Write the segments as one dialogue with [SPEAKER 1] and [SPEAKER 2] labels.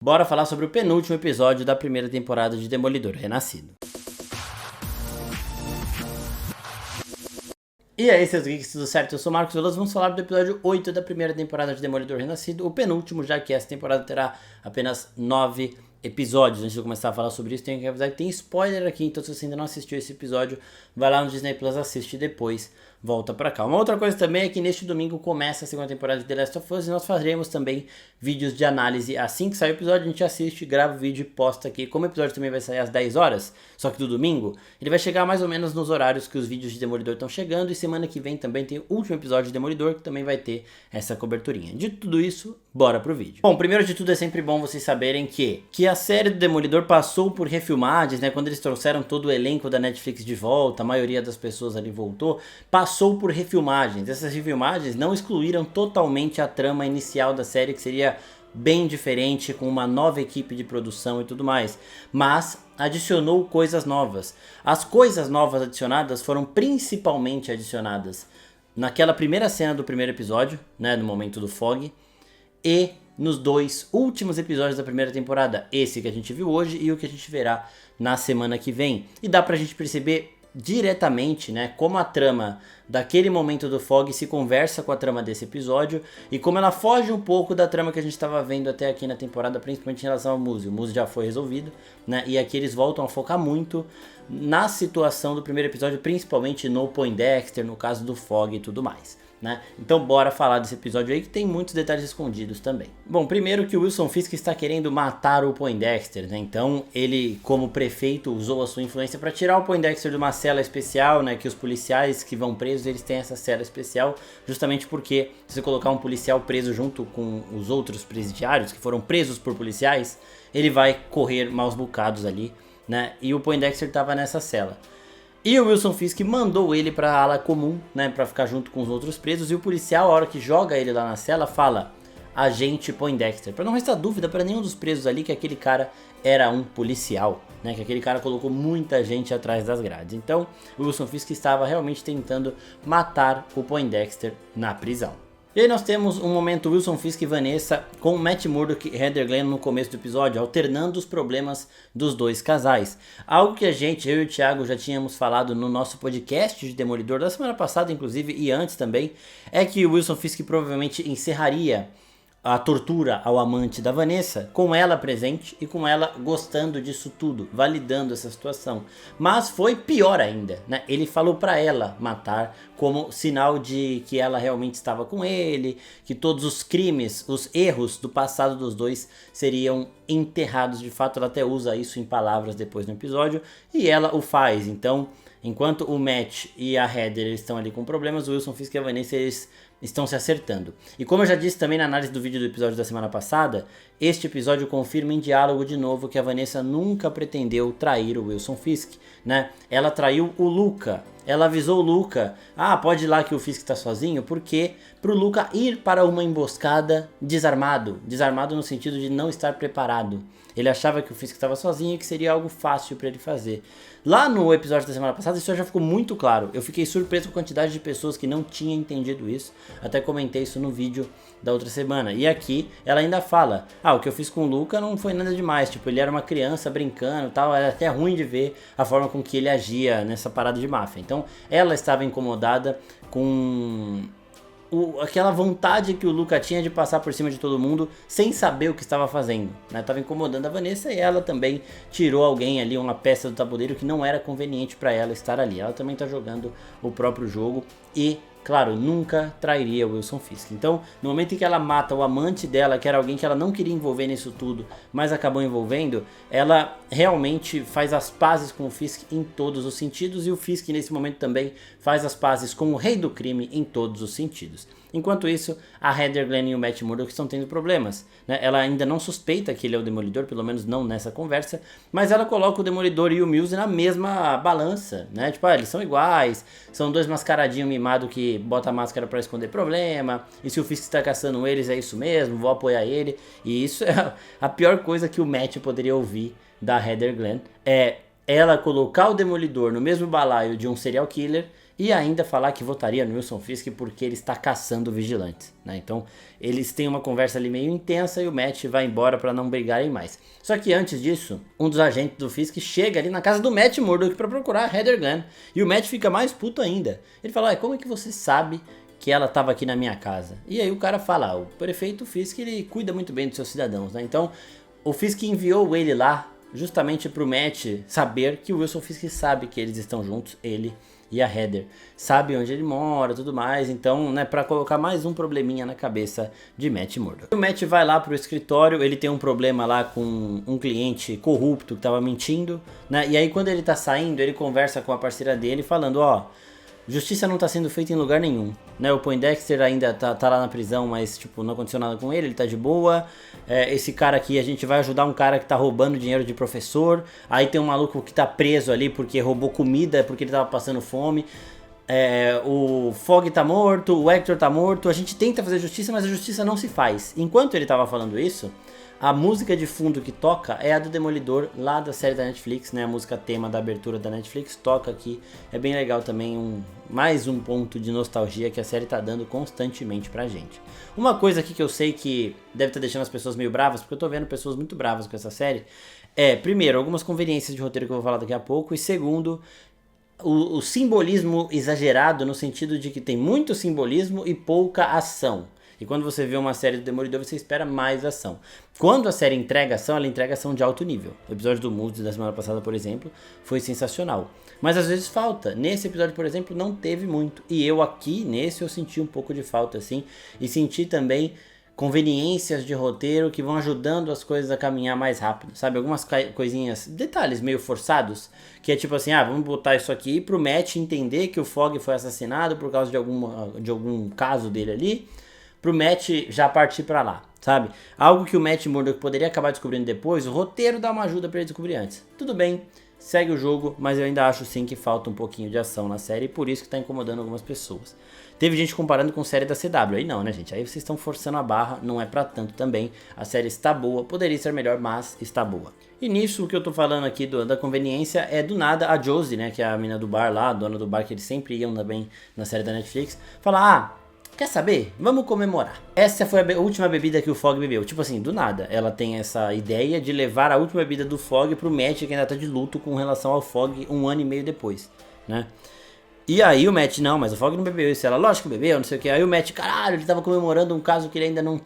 [SPEAKER 1] Bora falar sobre o penúltimo episódio da primeira temporada de Demolidor Renascido. E aí, seus geeks, tudo certo? Eu sou o Marcos Veloso, vamos falar do episódio 8 da primeira temporada de Demolidor Renascido, o penúltimo, já que essa temporada terá apenas 9 episódios. Antes de eu começar a falar sobre isso, tenho que avisar que tem spoiler aqui, então se você ainda não assistiu esse episódio, vai lá no Disney Plus, assiste e depois volta pra cá. Uma outra coisa também é que neste domingo começa a segunda temporada de The Last of Us e nós faremos também vídeos de análise. Assim que sair o episódio, a gente assiste, grava o vídeo e posta aqui. Como o episódio também vai sair às 10 horas, só que do domingo, ele vai chegar mais ou menos nos horários que os vídeos de Demolidor estão chegando. E semana que vem também tem o último episódio de Demolidor, que também vai ter essa coberturinha. De tudo isso, bora pro vídeo. Bom, primeiro de tudo é sempre bom vocês saberem que a série do Demolidor passou por refilmagens, né? Quando eles trouxeram todo o elenco da Netflix de volta, a maioria das pessoas ali voltou, passou por refilmagens. Essas refilmagens não excluíram totalmente a trama inicial da série, que seria bem diferente, com uma nova equipe de produção e tudo mais, mas adicionou coisas novas. As coisas novas adicionadas foram principalmente adicionadas naquela primeira cena do primeiro episódio, né, no momento do Fog, e nos dois últimos episódios da primeira temporada, esse que a gente viu hoje e o que a gente verá na semana que vem. E dá pra gente perceber diretamente, né, como a trama daquele momento do Fog se conversa com a trama desse episódio e como ela foge um pouco da trama que a gente estava vendo até aqui na temporada, principalmente em relação ao Muse. O Muse já foi resolvido, né, e aqui eles voltam a focar muito na situação do primeiro episódio, principalmente no Poindexter, no caso do Fog e tudo mais, né? Então bora falar desse episódio aí, que tem muitos detalhes escondidos também. Bom, primeiro que o Wilson Fisk está querendo matar o Poindexter, né? Então ele, como prefeito, usou a sua influência para tirar o Poindexter de uma cela especial, né? Que os policiais que vão presos, eles têm essa cela especial, justamente porque se você colocar um policial preso junto com os outros presidiários que foram presos por policiais, ele vai correr maus bocados ali, né? E o Poindexter estava nessa cela. E o Wilson Fisk mandou ele pra ala comum, né, pra ficar junto com os outros presos. E o policial, a hora que joga ele lá na cela, fala: Agente Poindexter. Pra não restar dúvida pra nenhum dos presos ali que aquele cara era um policial, né, que aquele cara colocou muita gente atrás das grades. Então o Wilson Fisk estava realmente tentando matar o Poindexter na prisão. E aí nós temos um momento Wilson Fisk e Vanessa com Matt Murdock e Heather Glenn no começo do episódio, alternando os problemas dos dois casais. Algo que eu e o Thiago já tínhamos falado no nosso podcast de Demolidor da semana passada, inclusive, e antes também, é que o Wilson Fisk provavelmente encerraria a tortura ao amante da Vanessa, com ela presente e com ela gostando disso tudo, validando essa situação. Mas foi pior ainda, né? Ele falou pra ela matar como sinal de que ela realmente estava com ele, que todos os crimes, os erros do passado dos dois seriam enterrados de fato. Ela até usa isso em palavras depois no episódio e ela o faz. Então, enquanto o Matt e a Heather estão ali com problemas, o Wilson Fisk e a Vanessa eles estão se acertando. E como eu já disse também na análise do vídeo do episódio da semana passada, este episódio confirma em diálogo de novo que a Vanessa nunca pretendeu trair o Wilson Fisk, né? Ela traiu o Luca. Ela avisou o Luca: pode ir lá que o Fisk tá sozinho, porque pro Luca ir para uma emboscada desarmado no sentido de não estar preparado. Ele achava que o Fisk estava sozinho e que seria algo fácil para ele fazer. Lá no episódio da semana passada isso já ficou muito claro. Eu fiquei surpreso com a quantidade de pessoas que não tinham entendido isso. Até comentei isso no vídeo da outra semana. E aqui ela ainda fala: o que eu fiz com o Luca não foi nada demais. Tipo, ele era uma criança brincando e tal. Era até ruim de ver a forma com que ele agia nessa parada de máfia. Então ela estava incomodada com aquela vontade que o Luca tinha de passar por cima de todo mundo sem saber o que estava fazendo, né? Tava incomodando a Vanessa e ela também tirou alguém ali, uma peça do tabuleiro que não era conveniente para ela estar ali. Ela também tá jogando o próprio jogo e, claro, nunca trairia o Wilson Fisk. Então, no momento em que ela mata o amante dela, que era alguém que ela não queria envolver nisso tudo, mas acabou envolvendo, ela realmente faz as pazes com o Fisk em todos os sentidos, e o Fisk nesse momento também faz as pazes com o rei do crime em todos os sentidos. Enquanto isso, a Heather Glenn e o Matt Murdock estão tendo problemas, né? Ela ainda não suspeita que ele é o Demolidor, pelo menos não nessa conversa, mas ela coloca o Demolidor e o Muse na mesma balança, né? Tipo, eles são iguais, são dois mascaradinhos mimados que bota a máscara pra esconder problema, e se o Fisk está caçando eles, é isso mesmo, vou apoiar ele. E isso é a pior coisa que o Matt poderia ouvir da Heather Glenn, é ela colocar o Demolidor no mesmo balaio de um serial killer e ainda falar que votaria no Wilson Fisk porque ele está caçando vigilantes, né? Então eles têm uma conversa ali meio intensa e o Matt vai embora para não brigarem mais. Só que antes disso, um dos agentes do Fisk chega ali na casa do Matt Murdock para procurar a Heather Glenn, e o Matt fica mais puto ainda. Ele fala: como é que você sabe que ela estava aqui na minha casa? E aí o cara fala: o prefeito Fisk, ele cuida muito bem dos seus cidadãos, né? Então o Fisk enviou ele lá justamente pro Matt saber que o Wilson Fisk sabe que eles estão juntos, ele e a Heather, sabe onde ele mora, tudo mais. Então, né, pra colocar mais um probleminha na cabeça de Matt Murdock. O Matt vai lá pro escritório, ele tem um problema lá com um cliente corrupto que tava mentindo, né? E aí quando ele tá saindo, ele conversa com a parceira dele falando: justiça não tá sendo feita em lugar nenhum, né? O Poindexter ainda tá lá na prisão, mas tipo, não aconteceu nada com ele tá de boa. Esse cara aqui, a gente vai ajudar um cara que tá roubando dinheiro de professor. Aí tem um maluco que tá preso ali porque roubou comida, porque ele tava passando fome. O Fogg tá morto, o Hector tá morto. A gente tenta fazer justiça, mas a justiça não se faz. Enquanto ele tava falando isso, a música de fundo que toca é a do Demolidor, lá da série da Netflix, né? A música tema da abertura da Netflix toca aqui. É bem legal também, mais um ponto de nostalgia que a série tá dando constantemente pra gente. Uma coisa aqui que eu sei que deve estar deixando as pessoas meio bravas, porque eu tô vendo pessoas muito bravas com essa série, primeiro, algumas conveniências de roteiro que eu vou falar daqui a pouco, e segundo, o simbolismo exagerado, no sentido de que tem muito simbolismo e pouca ação. E quando você vê uma série do Demolidor, você espera mais ação. Quando a série entrega ação, ela entrega ação de alto nível. O episódio do Moody da semana passada, por exemplo, foi sensacional. Mas às vezes falta. Nesse episódio, por exemplo, não teve muito. E eu aqui, nesse, eu senti um pouco de falta, assim. E senti também conveniências de roteiro que vão ajudando as coisas a caminhar mais rápido, sabe? Algumas coisinhas, detalhes meio forçados, que é tipo assim, vamos botar isso aqui pro Matt entender que o Fogg foi assassinado por causa de algum caso dele ali, pro Matt já partir pra lá, sabe? Algo que o Matt Murdock poderia acabar descobrindo depois, o roteiro dá uma ajuda pra ele descobrir antes. Tudo bem, segue o jogo, mas eu ainda acho sim que falta um pouquinho de ação na série, e por isso que tá incomodando algumas pessoas. Teve gente comparando com série da CW, aí não, né, gente? Aí vocês estão forçando a barra, não é pra tanto também. A série está boa, poderia ser melhor, mas está boa. E nisso, o que eu tô falando aqui da conveniência é do nada a Josie, né, que é a mina do bar lá, a dona do bar que eles sempre iam também na série da Netflix, fala: quer saber? Vamos comemorar. Essa foi a última bebida que o Fogg bebeu. Tipo assim, do nada. Ela tem essa ideia de levar a última bebida do Fogg pro Matt, que ainda tá de luto com relação ao Fogg 1 ano e meio depois, né? E aí o Matt: não, mas o Fogg não bebeu isso. Ela: lógico que bebeu, não sei o que. Aí o Matt: caralho, ele tava comemorando um caso que ele ainda não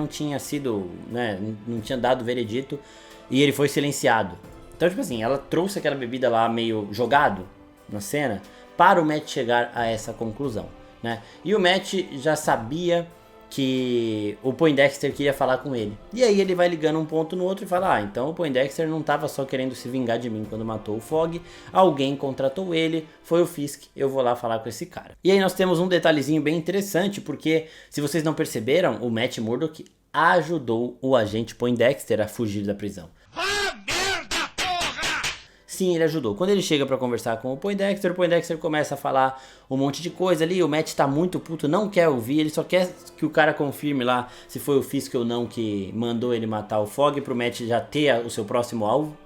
[SPEAKER 1] tinha sido, né, não tinha dado veredito, e ele foi silenciado. Então, tipo assim, ela trouxe aquela bebida lá meio jogado na cena para o Matt chegar a essa conclusão, né? E o Matt já sabia que o Poindexter queria falar com ele. E aí ele vai ligando um ponto no outro e fala: então o Poindexter não estava só querendo se vingar de mim quando matou o Fogg, alguém contratou ele, foi o Fisk, eu vou lá falar com esse cara. E aí nós temos um detalhezinho bem interessante, porque se vocês não perceberam, o Matt Murdock ajudou o agente Poindexter a fugir da prisão. Sim, ele ajudou. Quando ele chega pra conversar com o Poindexter começa a falar um monte de coisa ali, o Matt tá muito puto, não quer ouvir, ele só quer que o cara confirme lá se foi o Fisk ou não que mandou ele matar o Fogg, pro Matt já ter o seu próximo alvo,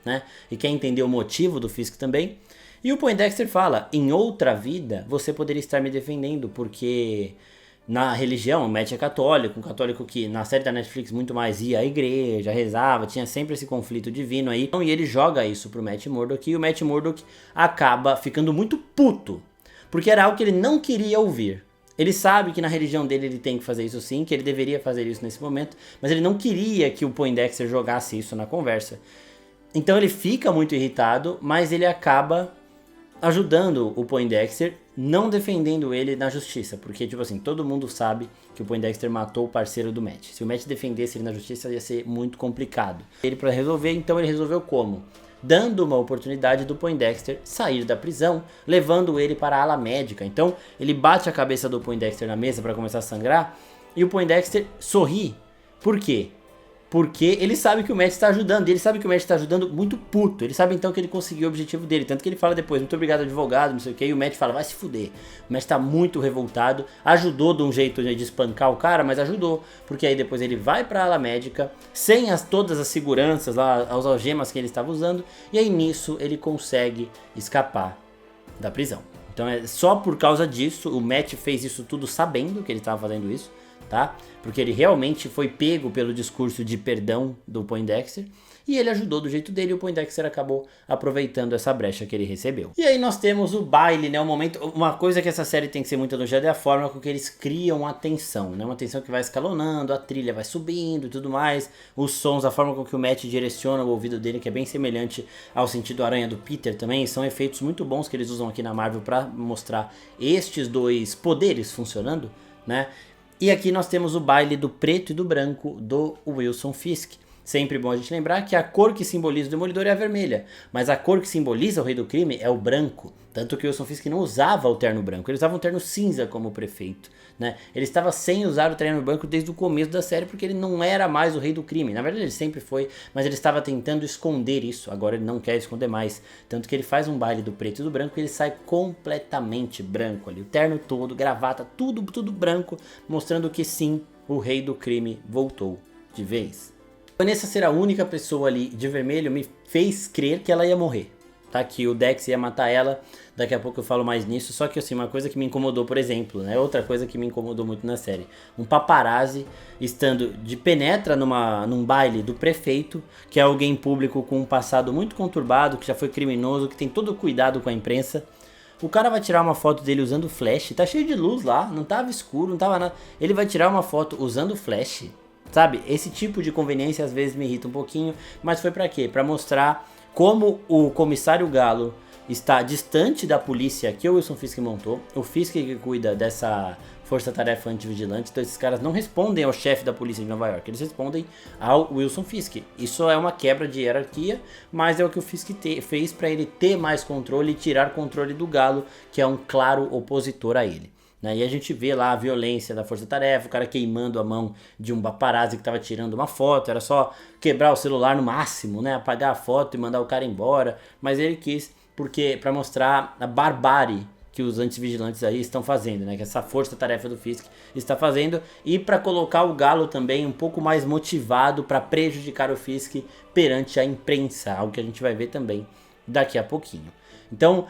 [SPEAKER 1] né? E quer entender o motivo do Fisk também. E o Poindexter fala: em outra vida, você poderia estar me defendendo, porque na religião, o Matt é católico, um católico que na série da Netflix muito mais ia à igreja, rezava, tinha sempre esse conflito divino aí. E ele joga isso pro Matt Murdock, e o Matt Murdock acaba ficando muito puto, porque era algo que ele não queria ouvir. Ele sabe que na religião dele ele tem que fazer isso sim, que ele deveria fazer isso nesse momento, mas ele não queria que o Poindexter jogasse isso na conversa. Então ele fica muito irritado, mas ele acaba ajudando o Poindexter, não defendendo ele na justiça, porque tipo assim, todo mundo sabe que o Poindexter matou o parceiro do Matt. Se o Matt defendesse ele na justiça, ia ser muito complicado. Ele, para resolver, então ele resolveu como? Dando uma oportunidade do Poindexter sair da prisão, levando ele para a ala médica. Então ele bate a cabeça do Poindexter na mesa para começar a sangrar, e o Poindexter sorri. Por quê? Porque ele sabe que o Matt está ajudando, e ele sabe que o Matt está ajudando muito puto. Ele sabe então que ele conseguiu o objetivo dele, tanto que ele fala depois: muito obrigado, advogado, não sei o que, e o Matt fala: vai se fuder. O Matt está muito revoltado, ajudou de um jeito de espancar o cara, mas ajudou, porque aí depois ele vai para a ala médica, sem todas as seguranças, lá, as algemas que ele estava usando, e aí nisso ele consegue escapar da prisão. Então é só por causa disso, o Matt fez isso tudo sabendo que ele estava fazendo isso, tá? Porque ele realmente foi pego pelo discurso de perdão do Poindexter. E ele ajudou do jeito dele e o Poindexter acabou aproveitando essa brecha que ele recebeu. E aí nós temos o baile, né? O momento. Uma coisa que essa série tem que ser muito elogiada é a forma com que eles criam a tensão, né? Uma tensão que vai escalonando, a trilha vai subindo e tudo mais. Os sons, a forma com que o Matt direciona o ouvido dele, que é bem semelhante ao sentido aranha do Peter também. São efeitos muito bons que eles usam aqui na Marvel para mostrar estes dois poderes funcionando, né? E aqui nós temos o baile do preto e do branco do Wilson Fisk. Sempre bom a gente lembrar que a cor que simboliza o Demolidor é a vermelha, mas a cor que simboliza o Rei do Crime é o branco. Tanto que o Wilson Fisk não usava o terno branco, ele usava um terno cinza como prefeito, né? Ele estava sem usar o terno branco desde o começo da série porque ele não era mais o Rei do Crime. Na verdade ele sempre foi, mas ele estava tentando esconder isso, agora ele não quer esconder mais. Tanto que ele faz um baile do preto e do branco e ele sai completamente branco ali. O terno todo, gravata, tudo branco, mostrando que sim, o Rei do Crime voltou de vez. Vanessa ser a única pessoa ali de vermelho me fez crer que ela ia morrer, tá? Que o Dex ia matar ela, daqui a pouco eu falo mais nisso, só que assim, uma coisa que me incomodou, por exemplo, né? Outra coisa que me incomodou muito na série, um paparazzi estando de penetra num baile do prefeito, que é alguém público com um passado muito conturbado, que já foi criminoso, que tem todo o cuidado com a imprensa. O cara vai tirar uma foto dele usando flash, tá cheio de luz lá, não tava escuro, não tava nada. Ele vai tirar uma foto usando flash. Sabe, esse tipo de conveniência às vezes me irrita um pouquinho, mas foi pra quê? Pra mostrar como o comissário Galo está distante da polícia que o Wilson Fisk montou, o Fisk que cuida dessa força-tarefa antivigilante, então esses caras não respondem ao chefe da polícia de Nova York, eles respondem ao Wilson Fisk. Isso é uma quebra de hierarquia, mas é o que o Fisk fez pra ele ter mais controle e tirar controle do Galo, que é um claro opositor a ele. E a gente vê lá a violência da força-tarefa, o cara queimando a mão de um paparazzi que estava tirando uma foto, era só quebrar o celular no máximo, né, apagar a foto e mandar o cara embora, mas ele quis porque para mostrar a barbárie que os antivigilantes aí estão fazendo, né, que essa força-tarefa do Fisk está fazendo, e para colocar o Galo também um pouco mais motivado para prejudicar o Fisk perante a imprensa, algo que a gente vai ver também daqui a pouquinho. Então,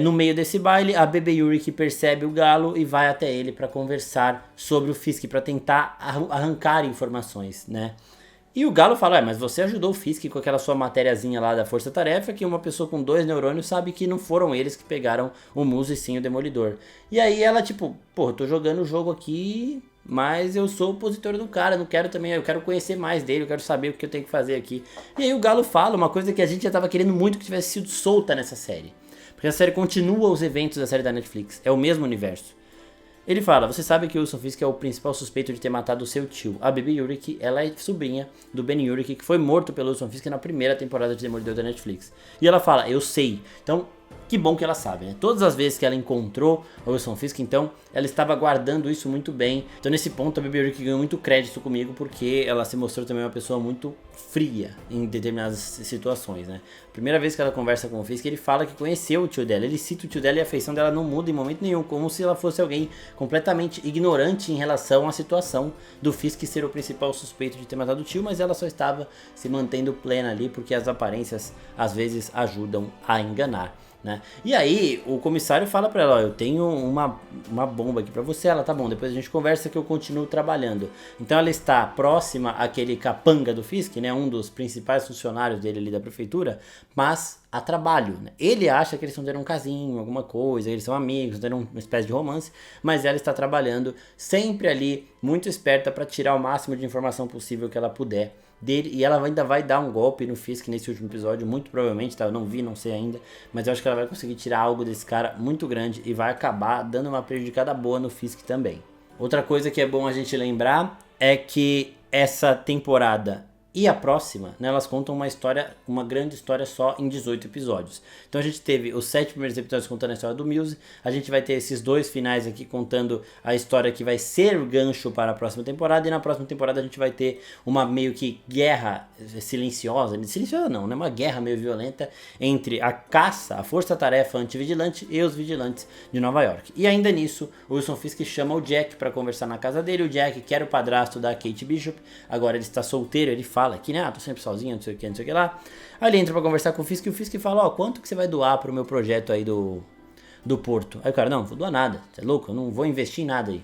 [SPEAKER 1] no meio desse baile, a Bebe Yuri que percebe o Galo e vai até ele para conversar sobre o Fisk, para tentar arrancar informações, né? E o Galo fala, mas você ajudou o Fisk com aquela sua matériazinha lá da Força Tarefa, que uma pessoa com 2 neurônios sabe que não foram eles que pegaram o Muso e sim o Demolidor. E aí ela tipo, pô, eu tô jogando o jogo aqui, mas eu sou opositor do cara, não quero também, eu quero conhecer mais dele, eu quero saber o que eu tenho que fazer aqui. E aí o Galo fala uma coisa que a gente já tava querendo muito que tivesse sido solta nessa série. Porque a série continua os eventos da série da Netflix, é o mesmo universo. Ele fala, você sabe que o Wilson Fisk é o principal suspeito de ter matado o seu tio. A Bebe Urich, ela é sobrinha do Ben Urich, que foi morto pelo Wilson Fisk na primeira temporada de Demolidor da Netflix. E ela fala, eu sei. Então, que bom que ela sabe, né? Todas as vezes que ela encontrou o Wilson Fisk, então, ela estava guardando isso muito bem. Então, nesse ponto, a Bebe Urich ganhou muito crédito comigo, porque ela se mostrou também uma pessoa muito fria em determinadas situações, né? Primeira vez que ela conversa com o Fisk, ele fala que conheceu o tio dela. Ele cita o tio dela e a afeição dela não muda em momento nenhum, como se ela fosse alguém completamente ignorante em relação à situação do Fisk ser o principal suspeito de ter matado o tio, mas ela só estava se mantendo plena ali, porque as aparências às vezes ajudam a enganar, né? E aí o comissário fala pra ela, ó, eu tenho uma bomba aqui pra você. Ela, tá bom, depois a gente conversa que eu continuo trabalhando. Então ela está próxima àquele capanga do Fisk, né, um dos principais funcionários dele ali da prefeitura, mas a trabalho, né? Ele acha que eles estão tendo um casinho, alguma coisa, eles são amigos, estão tendo uma espécie de romance, mas ela está trabalhando sempre ali, muito esperta para tirar o máximo de informação possível que ela puder dele, e ela ainda vai dar um golpe no Fisk nesse último episódio, muito provavelmente, tá? Eu não vi, não sei ainda, mas eu acho que ela vai conseguir tirar algo desse cara muito grande e vai acabar dando uma prejudicada boa no Fisk também. Outra coisa que é bom a gente lembrar é que essa temporada e a próxima, né, elas contam uma história, uma grande história só em 18 episódios. Então a gente teve os 7 primeiros episódios contando a história do Muse, a gente vai ter esses 2 finais aqui contando a história que vai ser o gancho para a próxima temporada, e na próxima temporada a gente vai ter uma meio que guerra silenciosa não, né, uma guerra meio violenta entre a caça, a força-tarefa antivigilante e os vigilantes de Nova York. E ainda nisso, o Wilson Fisk chama o Jack para conversar na casa dele. O Jack, que era o padrasto da Kate Bishop, agora ele está solteiro, ele fala que, né, tô sempre sozinho, não sei o que lá. Aí ele entra pra conversar com o Fisk, e o Fisk fala, ó, quanto que você vai doar pro meu projeto aí do do porto. Aí o cara, não vou doar nada, você é louco, eu não vou investir em nada aí.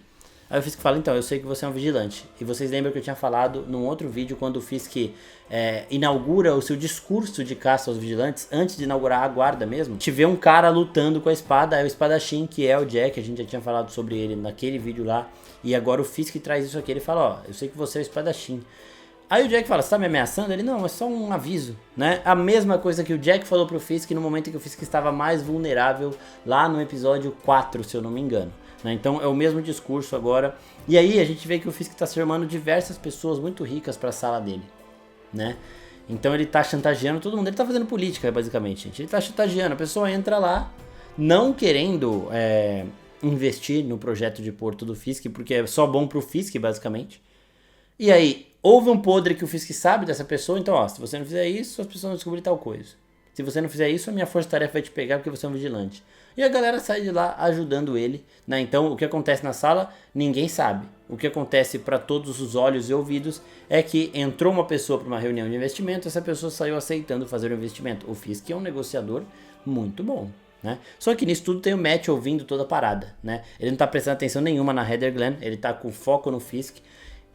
[SPEAKER 1] Aí o Fisk fala, então, eu sei que você é um vigilante. E vocês lembram que eu tinha falado num outro vídeo, quando o Fisk inaugura o seu discurso de caça aos vigilantes, antes de inaugurar a guarda mesmo, te vê um cara lutando com a espada, aí o espadachim, que é o Jack, a gente já tinha falado sobre ele naquele vídeo lá, e agora o Fisk traz isso aqui, ele fala, ó, eu sei que você é o espadachim. Aí o Jack fala, você tá me ameaçando? Ele, não, é só um aviso, né? A mesma coisa que o Jack falou pro Fisk no momento em que o Fisk estava mais vulnerável, lá no episódio 4, se eu não me engano. Né? Então é o mesmo discurso agora. E aí a gente vê que o Fisk tá chamando diversas pessoas muito ricas pra sala dele, né? Então ele tá chantageando todo mundo, ele tá fazendo política, basicamente, gente. Ele tá chantageando, a pessoa entra lá, não querendo investir no projeto de porto do Fisk, porque é só bom pro Fisk, basicamente. E aí, houve um podre que o Fisk sabe dessa pessoa, então, ó, se você não fizer isso, as pessoas vão descobrir tal coisa. Se você não fizer isso, a minha força-tarefa vai te pegar porque você é um vigilante. E a galera sai de lá ajudando ele, né? Então, o que acontece na sala, ninguém sabe. O que acontece para todos os olhos e ouvidos é que entrou uma pessoa para uma reunião de investimento, essa pessoa saiu aceitando fazer o investimento. O Fisk é um negociador muito bom. Né? Só que nisso tudo tem o Matt ouvindo toda a parada, né? Ele não tá prestando atenção nenhuma na Heather Glenn, ele tá com foco no Fisk.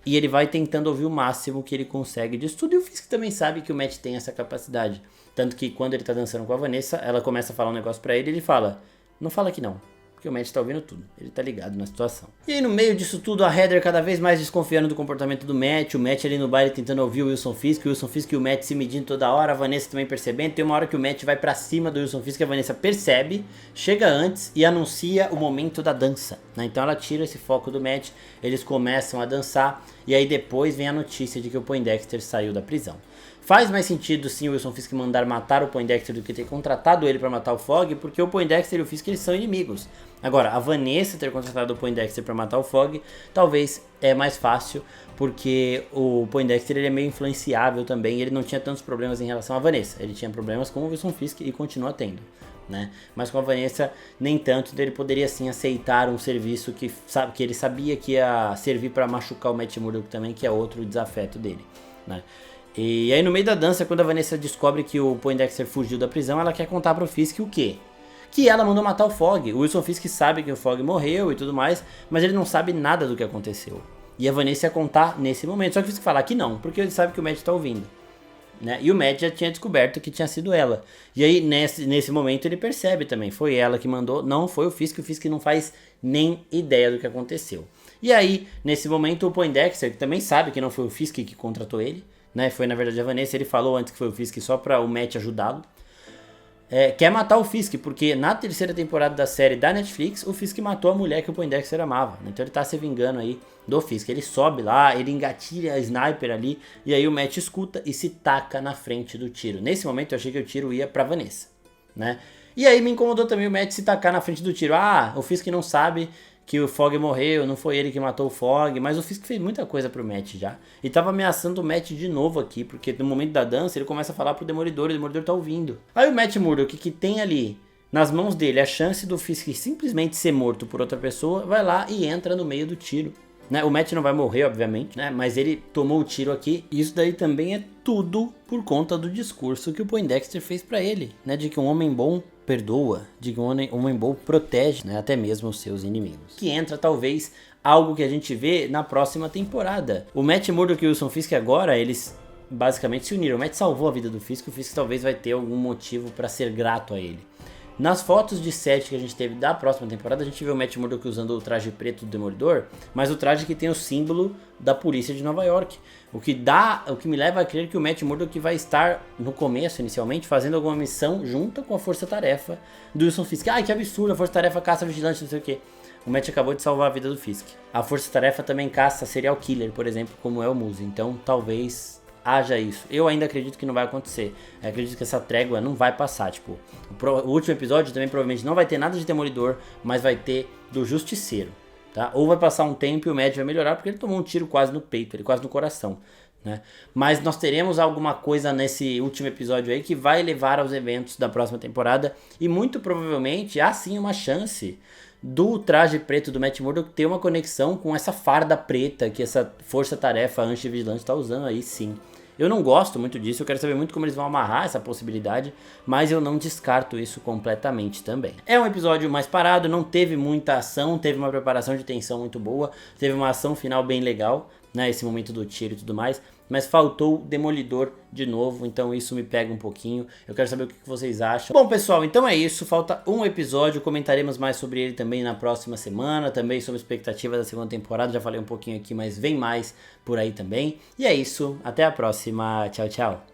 [SPEAKER 1] E ele vai tentando ouvir o máximo que ele consegue disso tudo. E o Fisk também sabe que o Matt tem essa capacidade. Tanto que quando ele tá dançando com a Vanessa, ela começa a falar um negócio pra ele e ele fala, não fala que não. Porque o Matt tá ouvindo tudo, ele tá ligado na situação. E aí no meio disso tudo, a Heather cada vez mais desconfiando do comportamento do Matt, o Matt ali no baile tentando ouvir o Wilson Fisk e o Matt se medindo toda hora, a Vanessa também percebendo. Tem uma hora que o Matt vai pra cima do Wilson Fisk, a Vanessa percebe, chega antes e anuncia o momento da dança, né? Então ela tira esse foco do Matt, eles começam a dançar e aí depois vem a notícia de que o Poindexter saiu da prisão. Faz mais sentido sim o Wilson Fisk mandar matar o Poindexter do que ter contratado ele para matar o Fogg, porque o Poindexter e o Fisk eles são inimigos. Agora, a Vanessa ter contratado o Poindexter para matar o Fogg, talvez é mais fácil, porque o Poindexter ele é meio influenciável também, ele não tinha tantos problemas em relação à Vanessa, ele tinha problemas com o Wilson Fisk e continua tendo. Né? Mas com a Vanessa nem tanto, ele poderia sim aceitar um serviço que ele sabia que ia servir para machucar o Matt Murdock também, que é outro desafeto dele. Né? E aí no meio da dança, quando a Vanessa descobre que o Poindexter fugiu da prisão, ela quer contar pro Fisk o quê? Que ela mandou matar o Fogg. O Wilson Fisk sabe que o Fogg morreu e tudo mais, mas ele não sabe nada do que aconteceu. E a Vanessa ia contar nesse momento, só que o Fisk fala que não, porque ele sabe que o Matt tá ouvindo. Né? E o Matt já tinha descoberto que tinha sido ela. E aí nesse momento ele percebe também, foi ela que mandou, não foi o Fisk não faz nem ideia do que aconteceu. E aí, nesse momento, o Poindexter, que também sabe que não foi o Fisk que contratou ele, né? Foi na verdade a Vanessa, ele falou antes que foi o Fisk só pra o Matt ajudá-lo. Quer matar o Fisk, porque na terceira temporada da série da Netflix, o Fisk matou a mulher que o Poindexter amava. Então ele tá se vingando aí do Fisk. Ele sobe lá, ele engatilha a sniper ali, e aí o Matt escuta e se taca na frente do tiro. Nesse momento eu achei que o tiro ia pra Vanessa, né? E aí me incomodou também o Matt se tacar na frente do tiro. Ah, o Fisk não sabe que o Fogg morreu, não foi ele que matou o Fogg, mas o Fisk fez muita coisa pro Matt já. E tava ameaçando o Matt de novo aqui, porque no momento da dança ele começa a falar pro Demolidor, e o Demolidor tá ouvindo. Aí o Matt Murdock, que tem ali nas mãos dele a chance do Fisk simplesmente ser morto por outra pessoa, vai lá e entra no meio do tiro. Né? O Matt não vai morrer, obviamente, né? Mas ele tomou o tiro aqui. E isso daí também é tudo por conta do discurso que o Poindexter fez pra ele, né? De que um homem bom perdoa, de que um homem bom protege, né? Até mesmo os seus inimigos. Que entra talvez algo que a gente vê na próxima temporada. O Matt Murdock e o Wilson Fisk agora, eles basicamente se uniram. O Matt salvou a vida do Fisk, o Fisk talvez vai ter algum motivo pra ser grato a ele. Nas fotos de set que a gente teve da próxima temporada, a gente vê o Matt Murdock usando o traje preto do Demolidor, mas o traje que tem o símbolo da polícia de Nova York. O que me leva a crer que o Matt Murdock vai estar, no começo, inicialmente, fazendo alguma missão junto com a Força-Tarefa do Wilson Fisk. Ai, que absurdo, a Força-Tarefa caça vigilante, não sei o que. O Matt acabou de salvar a vida do Fisk. A Força-Tarefa também caça serial killer, por exemplo, como é o Muse. Então, talvez haja isso. Eu ainda acredito que não vai acontecer. Eu acredito que essa trégua não vai passar. Tipo, o último episódio também provavelmente não vai ter nada de Demolidor, mas vai ter do Justiceiro, tá? Ou vai passar um tempo e o Matt vai melhorar porque ele tomou um tiro quase no peito, ele quase no coração, né? Mas nós teremos alguma coisa nesse último episódio aí que vai levar aos eventos da próxima temporada e muito provavelmente há sim uma chance do traje preto do Matt Murdock ter uma conexão com essa farda preta que essa força-tarefa anti-vigilante está usando aí sim. Eu não gosto muito disso, eu quero saber muito como eles vão amarrar essa possibilidade, mas eu não descarto isso completamente também. É um episódio mais parado, não teve muita ação, teve uma preparação de tensão muito boa, teve uma ação final bem legal, né, esse momento do tiro e tudo mais, mas faltou Demolidor de novo, então isso me pega um pouquinho. Eu quero saber o que vocês acham. Bom, pessoal, então é isso, falta um episódio, comentaremos mais sobre ele também na próxima semana, também sobre expectativas da segunda temporada, já falei um pouquinho aqui, mas vem mais por aí também. E é isso, até a próxima, tchau, tchau.